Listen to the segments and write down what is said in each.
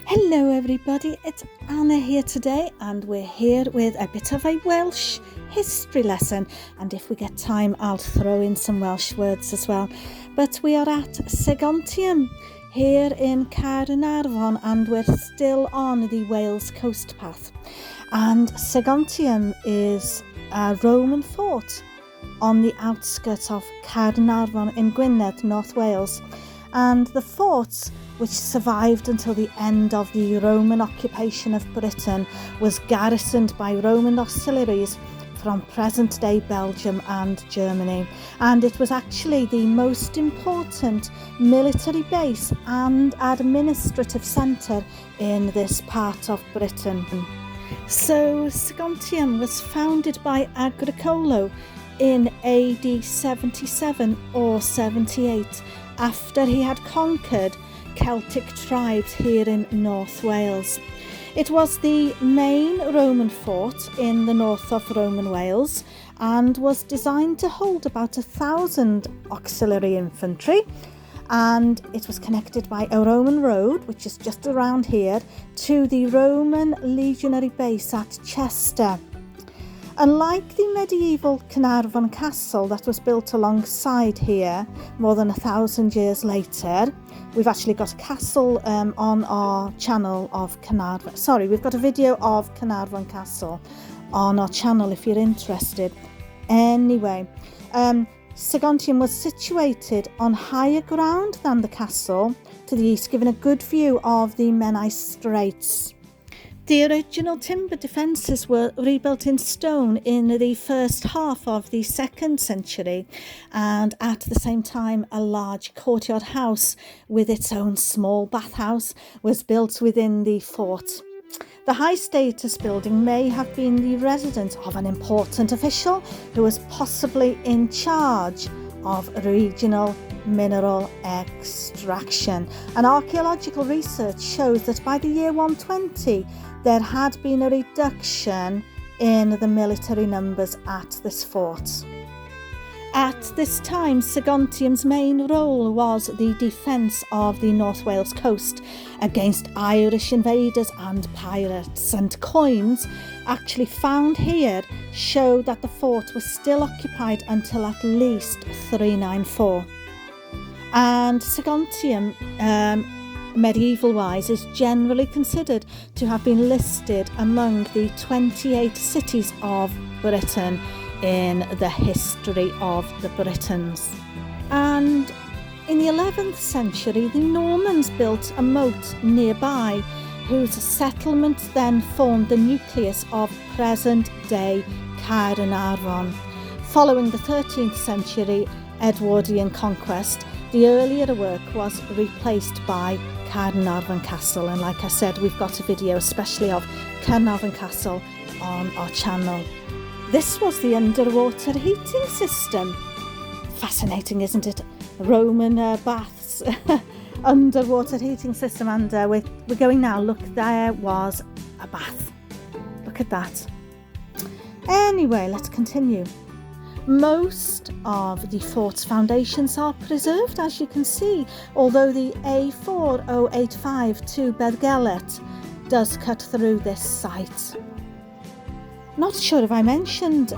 Hello everybody, it's Anna here today and we're here with a bit of a Welsh history lesson, and if we get time I'll throw in some Welsh words as well. But we are at Segontium here in Caernarfon and we're still on the Wales coast path. And Segontium is a Roman fort on the outskirts of Caernarfon in Gwynedd, North Wales. And the fort, which survived until the end of the Roman occupation of Britain, was garrisoned by Roman auxiliaries from present-day Belgium and Germany, and it was actually the most important military base and administrative centre in this part of Britain. So Segontium was founded by Agricola in AD 77 or 78 after he had conquered Celtic tribes here in North Wales. It was the main Roman fort in the north of Roman Wales and was designed to hold about 1,000 auxiliary infantry, and it was connected by a Roman road, which is just around here, to the Roman Legionary Base at Chester. Unlike the medieval Caernarfon castle that was built alongside here more than 1,000 years later, we've actually got a castle on our channel of Caernarfon. Sorry, we've got a video of Caernarfon Castle on our channel if you're interested. Anyway, Segontium was situated on higher ground than the castle to the east, giving a good view of the Menai Straits. The original timber defences were rebuilt in stone in the first half of the 2nd century, and at the same time a large courtyard house with its own small bathhouse was built within the fort. The high status building may have been the residence of an important official who was possibly in charge of regional mineral extraction. And archaeological research shows that by the year 120 there had been a reduction in the military numbers at this fort. At this time, Segontium's main role was the defence of the North Wales coast against Irish invaders and pirates, and coins actually found here show that the fort was still occupied until at least 394. And Segontium, medieval-wise, is generally considered to have been listed among the 28 cities of Britain in the history of the Britons. And in the 11th century, the Normans built a moat nearby, whose settlement then formed the nucleus of present-day Caernarfon. Following the 13th century Edwardian conquest, the earlier work was replaced by Caernarfon Castle, and like I said, we've got a video especially of Caernarfon Castle on our channel. This was the underwater heating system. Fascinating, isn't it? Roman baths, underwater heating system, and we're going now. Look, there was a bath. Look at that. Anyway, let's continue. Most of the fort's foundations are preserved, as you can see, although the A4085 to Beddgelert does cut through this site. Not sure if I mentioned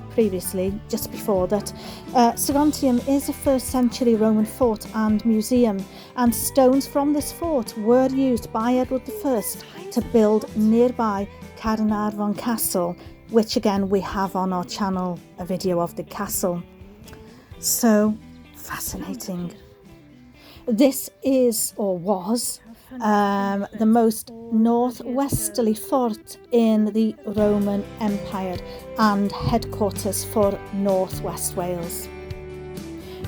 previously, just before, that Segontium is a 1st century Roman fort and museum, and stones from this fort were used by Edward I to build nearby Caernarfon Castle, which again we have on our channel, a video of the castle. So fascinating. This is, or was, the most northwesterly fort in the Roman Empire and headquarters for Northwest Wales.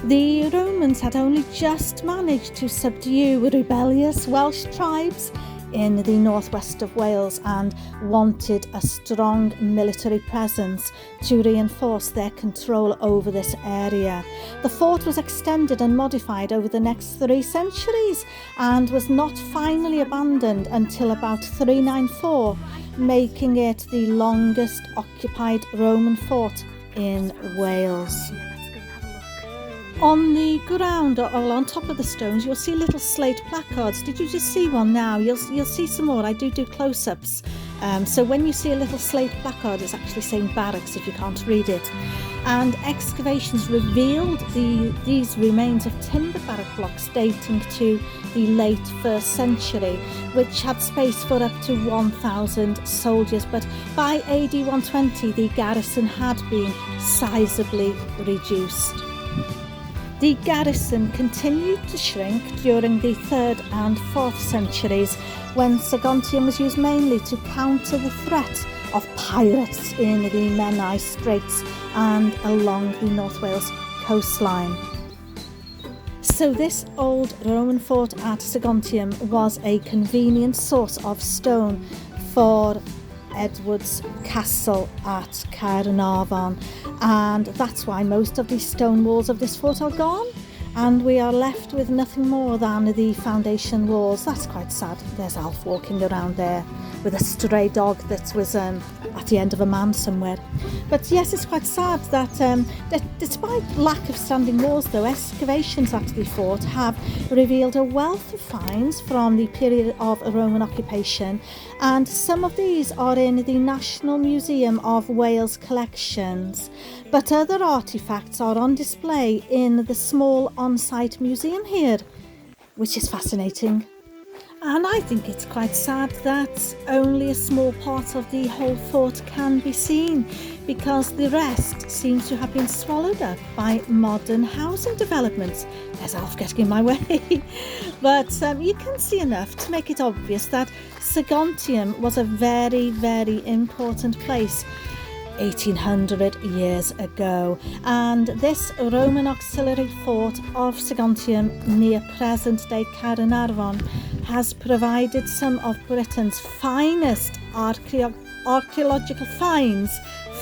The Romans had only just managed to subdue rebellious Welsh tribes in the northwest of Wales and wanted a strong military presence to reinforce their control over this area. The fort was extended and modified over the next 3 centuries and was not finally abandoned until about 394, making it the longest occupied Roman fort in Wales. On the ground or on top of the stones, you'll see little slate placards. Did you just see one now? You'll see some more. I do close-ups. So when you see a little slate placard, it's actually saying barracks if you can't read it. And excavations revealed these remains of timber barrack blocks dating to the late 1st century, which had space for up to 1,000 soldiers. But by AD 120, the garrison had been sizably reduced. The garrison continued to shrink during the 3rd and 4th centuries, when Segontium was used mainly to counter the threat of pirates in the Menai Straits and along the North Wales coastline. So this old Roman fort at Segontium was a convenient source of stone for Edward's castle at Caernarfon, and that's why most of the stone walls of this fort are gone, and we are left with nothing more than the foundation walls. That's quite sad. There's Alf walking around there with a stray dog that was at the end of a man somewhere. But yes, it's quite sad that despite lack of standing walls, though, excavations at the fort have revealed a wealth of finds from the period of Roman occupation, and some of these are in the National Museum of Wales collections. But other artefacts are on display in the small on-site museum here, which is fascinating. And I think it's quite sad that only a small part of the whole fort can be seen, because the rest seems to have been swallowed up by modern housing developments. There's Alf getting in my way. But you can see enough to make it obvious that Segontium was a very, very important place 1800 years ago, and this Roman auxiliary fort of Segontium near present-day Caernarfon has provided some of Britain's finest archaeological finds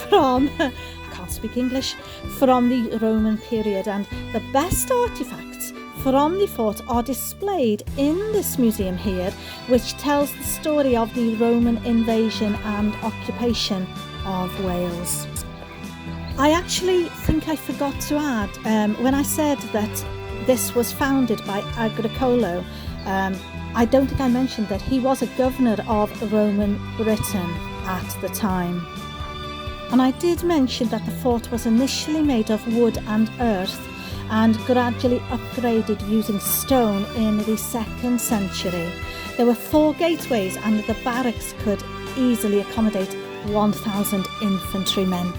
from, I can't speak English, from the Roman period, and the best artefacts from the fort are displayed in this museum here, which tells the story of the Roman invasion and occupation of Wales. I actually think I forgot to add, when I said that this was founded by Agricola, I don't think I mentioned that he was a governor of Roman Britain at the time. And I did mention that the fort was initially made of wood and earth and gradually upgraded using stone in the 2nd century. There were 4 gateways, and the barracks could easily accommodate 1,000 infantrymen.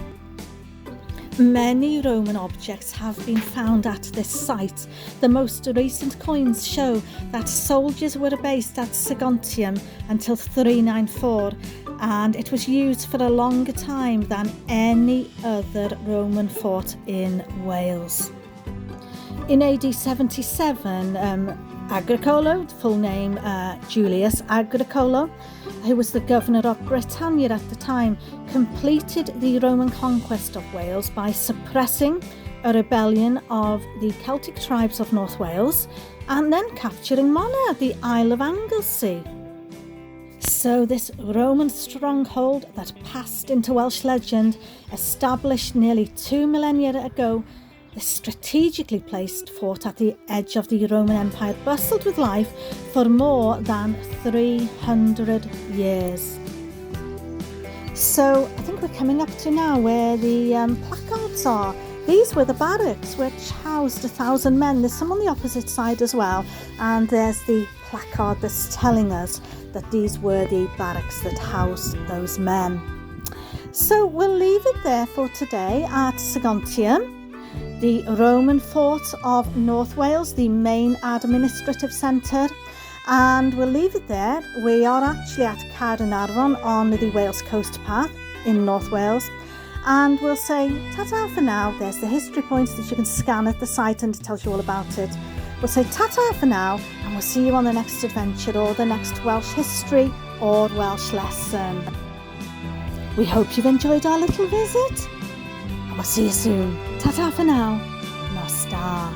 Many Roman objects have been found at this site. The most recent coins show that soldiers were based at Segontium until 394, and it was used for a longer time than any other Roman fort in Wales. In AD 77, Agricola, full name Julius Agricola, who was the governor of Britannia at the time, completed the Roman conquest of Wales by suppressing a rebellion of the Celtic tribes of North Wales and then capturing Mona, the Isle of Anglesey. So this Roman stronghold that passed into Welsh legend, established nearly 2 millennia ago, the strategically placed fort at the edge of the Roman Empire bustled with life for more than 300 years. So I think we're coming up to now where the placards are. These were the barracks which housed 1,000 men. There's some on the opposite side as well, and there's the placard that's telling us that these were the barracks that housed those men. So we'll leave it there for today at Segontium, the Roman fort of North Wales, the main administrative centre, and we'll leave it there. We are actually at Caernarfon on the Wales Coast Path in North Wales, and we'll say ta-ta for now. There's the history points that you can scan at the site and it tells you all about it. We'll say ta-ta for now, and we'll see you on the next adventure or the next Welsh history or Welsh lesson. We hope you've enjoyed our little visit, and we'll see you soon. Ta-ta for now. Nos da.